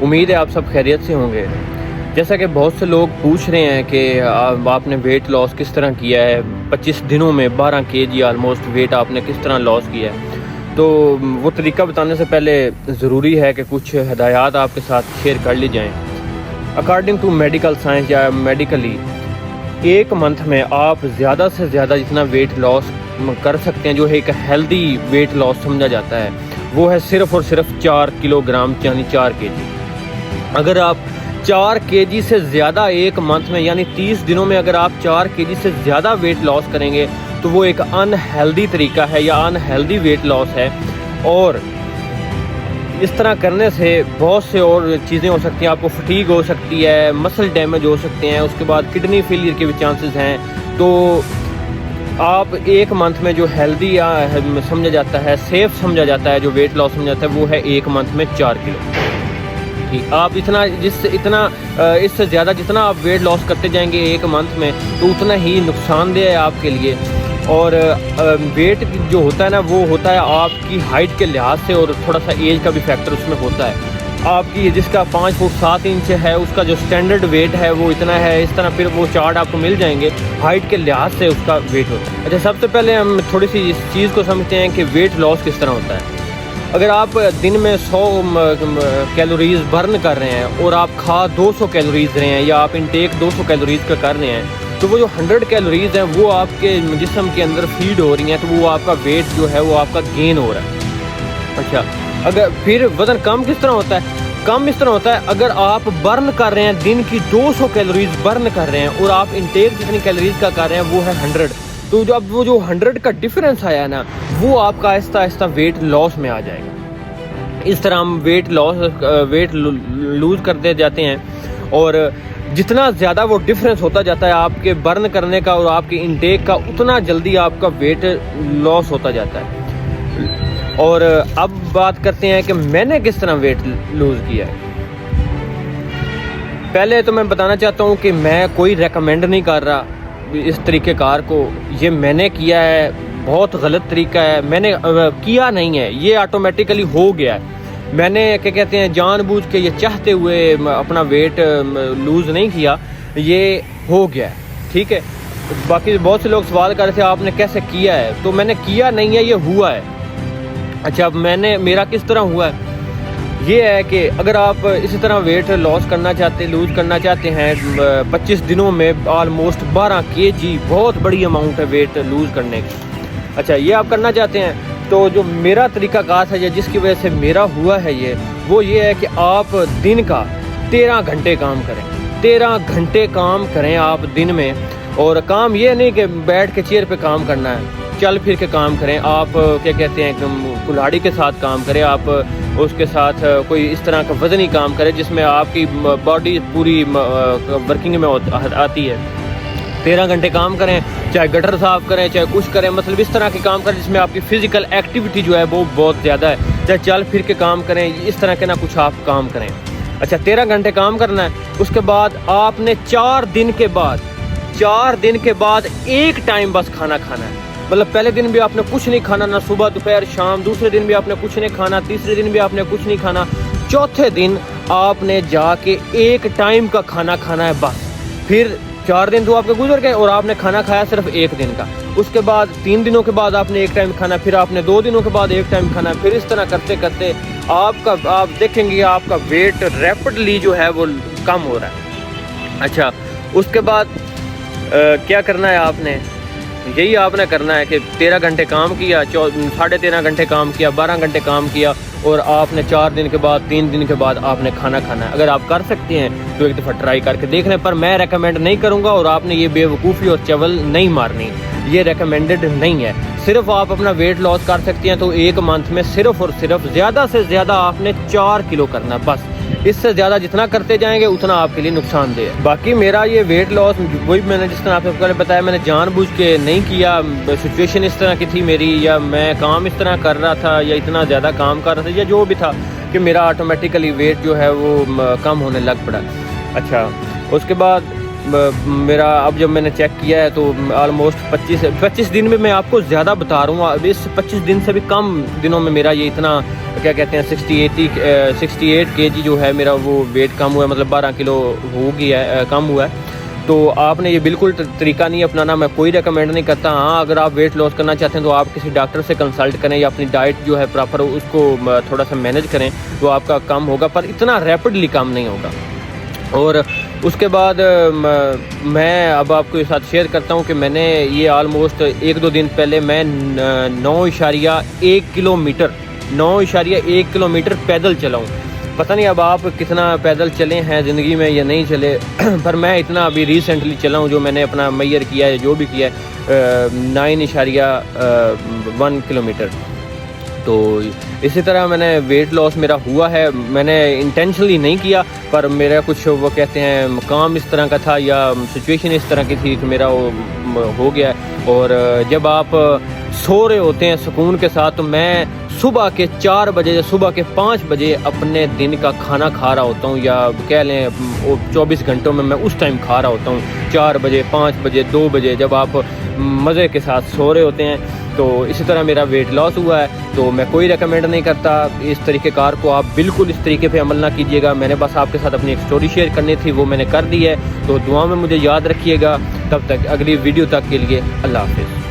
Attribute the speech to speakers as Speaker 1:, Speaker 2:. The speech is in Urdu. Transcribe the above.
Speaker 1: امید ہے آپ سب خیریت سے ہوں گے۔ جیسا کہ بہت سے لوگ پوچھ رہے ہیں کہ آپ نے ویٹ لاس کس طرح کیا ہے، 25 دنوں میں 12 kg آلموسٹ ویٹ آپ نے کس طرح لاس کیا ہے، تو وہ طریقہ بتانے سے پہلے ضروری ہے کہ کچھ ہدایات آپ کے ساتھ شیئر کر لی جائیں۔ اکارڈنگ ٹو میڈیکل سائنس یا میڈیکلی، ایک منتھ میں آپ زیادہ سے زیادہ جتنا ویٹ لاس کر سکتے ہیں، جو ہے ایک ہیلدی ویٹ لاس سمجھا جاتا ہے، وہ ہے صرف اور صرف 4 کلو گرام یعنی 4 kg۔ اگر آپ 4 kg سے زیادہ ایک منتھ میں یعنی 30 دنوں میں اگر آپ 4 kg سے زیادہ ویٹ لاس کریں گے تو وہ ایک ان ہیلدی طریقہ ہے یا ان ہیلدی ویٹ لاس ہے، اور اس طرح کرنے سے بہت سے اور چیزیں ہو سکتی ہیں۔ آپ کو فٹیگ ہو سکتی ہے، مسل ڈیمیج ہو سکتے ہیں، اس کے بعد کڈنی فیلئر کے بھی چانسز ہیں۔ تو آپ ایک منتھ میں جو ہیلدی سمجھا جاتا ہے، سیف سمجھا جاتا ہے، جو ویٹ لاس سمجھا جاتا ہے، وہ ہے ایک منتھ میں 4 کلو۔ آپ اس سے زیادہ جتنا آپ ویٹ لاس کرتے جائیں گے ایک منتھ میں تو اتنا ہی نقصان دہ ہے آپ کے لیے۔ اور ویٹ جو ہوتا ہے نا، وہ ہوتا ہے آپ کی ہائٹ کے لحاظ سے، اور تھوڑا سا ایج کا بھی فیکٹر اس میں ہوتا ہے۔ آپ کی جس کا 5 فٹ 7 انچ ہے، اس کا جو سٹینڈرڈ ویٹ ہے وہ اتنا ہے، اس طرح پھر وہ چارٹ آپ کو مل جائیں گے، ہائٹ کے لحاظ سے اس کا ویٹ ہوتا ہے۔ اچھا، سب سے پہلے ہم تھوڑی سی اس چیز کو سمجھتے ہیں کہ ویٹ لاس کس طرح ہوتا ہے۔ اگر آپ دن میں 100 کیلوریز برن کر رہے ہیں اور آپ کھا 200 کیلوریز رہے ہیں، یا آپ انٹیک 200 کیلوریز کا کر رہے ہیں، تو وہ جو 100 کیلوریز ہیں وہ آپ کے جسم کے اندر فیڈ ہو رہی ہیں، تو وہ آپ کا ویٹ جو ہے وہ آپ کا گین ہو رہا ہے۔ اچھا، اگر پھر وزن کم کس طرح ہوتا ہے؟ کم اس طرح ہوتا ہے اگر آپ برن کر رہے ہیں، دن کی 200 کیلوریز برن کر رہے ہیں اور آپ انٹیک جتنی کیلوریز کا کر رہے ہیں وہ ہے 100، تو جو اب وہ جو 100 کا ڈفرینس آیا نا، وہ آپ کا آہستہ آہستہ ویٹ لاس میں آ جائے گا۔ اس طرح ہم ویٹ لوز کرتے جاتے ہیں، اور جتنا زیادہ وہ ڈفرینس ہوتا جاتا ہے آپ کے برن کرنے کا اور آپ کے انٹیک کا، اتنا جلدی آپ کا ویٹ لاس ہوتا جاتا ہے۔ اور اب بات کرتے ہیں کہ میں نے کس طرح ویٹ لوز کیا ہے۔ پہلے تو میں بتانا چاہتا ہوں کہ میں کوئی ریکمینڈ نہیں کر رہا اس طریقہ کار کو، یہ میں نے کیا ہے، بہت غلط طریقہ ہے، میں نے کیا نہیں ہے، یہ آٹومیٹیکلی ہو گیا ہے۔ میں نے کیا کہتے ہیں جان بوجھ کے یہ چاہتے ہوئے اپنا ویٹ لوز نہیں کیا، یہ ہو گیا ہے، ٹھیک ہے۔ باقی بہت سے لوگ سوال کر رہے تھے آپ نے کیسے کیا ہے، تو میں نے کیا نہیں ہے، یہ ہوا ہے۔ اچھا، میرا کس طرح ہوا ہے؟ یہ ہے کہ اگر آپ اسی طرح ویٹ لوز کرنا چاہتے ہیں 25 دنوں میں آلموسٹ 12 kg، بہت بڑی اماؤنٹ ہے ویٹ لوز کرنے کی۔ اچھا، یہ آپ کرنا چاہتے ہیں تو جو میرا طریقہ کار ہے، جس کی وجہ سے میرا ہوا ہے وہ یہ ہے کہ آپ دن کا 13 گھنٹے کام کریں، 13 گھنٹے کام کریں آپ دن میں۔ اور کام یہ نہیں کہ بیٹھ کے چیئر پہ کام کرنا ہے، چل پھر کے کام کریں آپ، کیا کہتے ہیں کلاڑی کے ساتھ کام کریں آپ، اس کے ساتھ کوئی اس طرح کا وزنی کام کریں جس میں آپ کی باڈی پوری ورکنگ میں آتی ہے۔ 13 گھنٹے کام کریں، چاہے گٹر صاف کریں، چاہے کچھ کریں، مطلب اس طرح کے کام کریں جس میں آپ کی فزیکل ایکٹیویٹی جو ہے وہ بہت زیادہ ہے، چاہے چل پھر کے کام کریں، اس طرح کے نہ کچھ آپ کام کریں۔ اچھا، 13 گھنٹے کام کرنا ہے، اس کے بعد آپ نے 4 دن کے بعد ایک ٹائم بس کھانا کھانا ہے۔ مطلب پہلے دن بھی آپ نے کچھ نہیں کھانا، نہ صبح دوپہر شام، دوسرے دن بھی آپ نے کچھ نہیں کھانا، تیسرے دن بھی آپ نے کچھ نہیں کھانا، چوتھے دن آپ نے جا کے ایک ٹائم کا کھانا کھانا ہے بس۔ پھر 4 دن تو آپ کے گزر گئے اور آپ نے کھانا کھایا صرف ایک دن کا، اس کے بعد 3 دنوں کے بعد آپ نے ایک ٹائم کھانا، پھر آپ نے 2 دنوں کے بعد ایک ٹائم کھانا، پھر اس طرح کرتے کرتے آپ دیکھیں گے آپ کا ویٹ ریپڈلی جو ہے وہ کم ہو رہا ہے۔ اچھا، اس کے بعد کیا کرنا ہے آپ نے؟ یہی آپ نے کرنا ہے کہ 13 گھنٹے کام کیا، 13.5 گھنٹے کام کیا، 12 گھنٹے کام کیا، اور آپ نے 4 دن کے بعد 3 دن کے بعد آپ نے کھانا کھانا ہے۔ اگر آپ کر سکتے ہیں تو ایک دفعہ ٹرائی کر کے دیکھ لیں، پر میں ریکمینڈ نہیں کروں گا، اور آپ نے یہ بے وقوفی اور چول نہیں مارنی، یہ ریکمینڈڈ نہیں ہے۔ صرف آپ اپنا ویٹ لاس کر سکتے ہیں تو ایک منتھ میں صرف اور صرف زیادہ سے زیادہ آپ نے 4 کلو کرنا بس، اس سے زیادہ جتنا کرتے جائیں گے اتنا آپ کے لیے نقصان دہ ہے۔ باقی میرا یہ ویٹ لاس وہی میں نے جس طرح آپ کو بتایا، میں نے جان بوجھ کے نہیں کیا، سچویشن اس طرح کی تھی میری، یا میں کام اس طرح کر رہا تھا، یا اتنا زیادہ کام کر رہا تھا، یا جو بھی تھا کہ میرا آٹومیٹیکلی ویٹ جو ہے وہ کم ہونے لگ پڑا۔ اچھا، اس کے بعد میرا اب جب میں نے چیک کیا ہے تو آلموسٹ 25 دن میں آپ کو زیادہ بتا رہا ہوں، اب اس 25 دن سے بھی کم دنوں میں میرا یہ اتنا کیا کہتے ہیں 68 kg جو ہے میرا وہ ویٹ کم ہوا ہے، مطلب 12 کلو ہو گیا ہے، کم ہوا ہے۔ تو آپ نے یہ بالکل طریقہ نہیں اپنانا، میں کوئی ریکمینڈ نہیں کرتا۔ ہاں اگر آپ ویٹ لاس کرنا چاہتے ہیں تو آپ کسی ڈاکٹر سے کنسلٹ کریں یا اپنی ڈائٹ جو ہے پراپر اس کو تھوڑا سا مینیج کریں تو آپ کا کم ہوگا، پر اتنا ریپڈلی کم نہیں ہوگا۔ اور اس کے بعد میں اب آپ کے ساتھ شیئر کرتا ہوں کہ میں نے یہ آلموسٹ 1-2 دن پہلے میں 9.1 کلومیٹر پیدل چلا ہوں۔ پتہ نہیں اب آپ کتنا پیدل چلے ہیں زندگی میں یا نہیں چلے، پر میں اتنا ابھی ریسنٹلی چلا ہوں جو میں نے اپنا میئر کیا ہے، جو بھی کیا ہے 9.1 کلومیٹر۔ تو اسی طرح میں نے ویٹ لاس میرا ہوا ہے، میں نے انٹینشنلی نہیں کیا، پر میرا کچھ وہ کہتے ہیں مقام اس طرح کا تھا یا سچویشن اس طرح کی تھی کہ میرا وہ ہو گیا ہے۔ اور جب آپ سو رہے ہوتے ہیں سکون کے ساتھ، تو میں صبح کے 4 بجے صبح کے 5 بجے اپنے دن کا کھانا کھا رہا ہوتا ہوں، یا کہہ لیں 24 گھنٹوں میں اس ٹائم کھا رہا ہوتا ہوں، 4 بجے 5 بجے 2 بجے جب آپ مزے کے ساتھ سو رہے ہوتے ہیں۔ تو اسی طرح میرا ویٹ لاس ہوا ہے، تو میں کوئی ریکمینڈ نہیں کرتا اس طریقہ کار کو، آپ بالکل اس طریقے پہ عمل نہ کیجیے گا۔ میں نے بس آپ کے ساتھ اپنی ایک سٹوری شیئر کرنی تھی، وہ میں نے کر دی ہے۔ تو دعا میں مجھے یاد رکھیے گا، تب تک اگلی ویڈیو تک کے لیے اللہ حافظ۔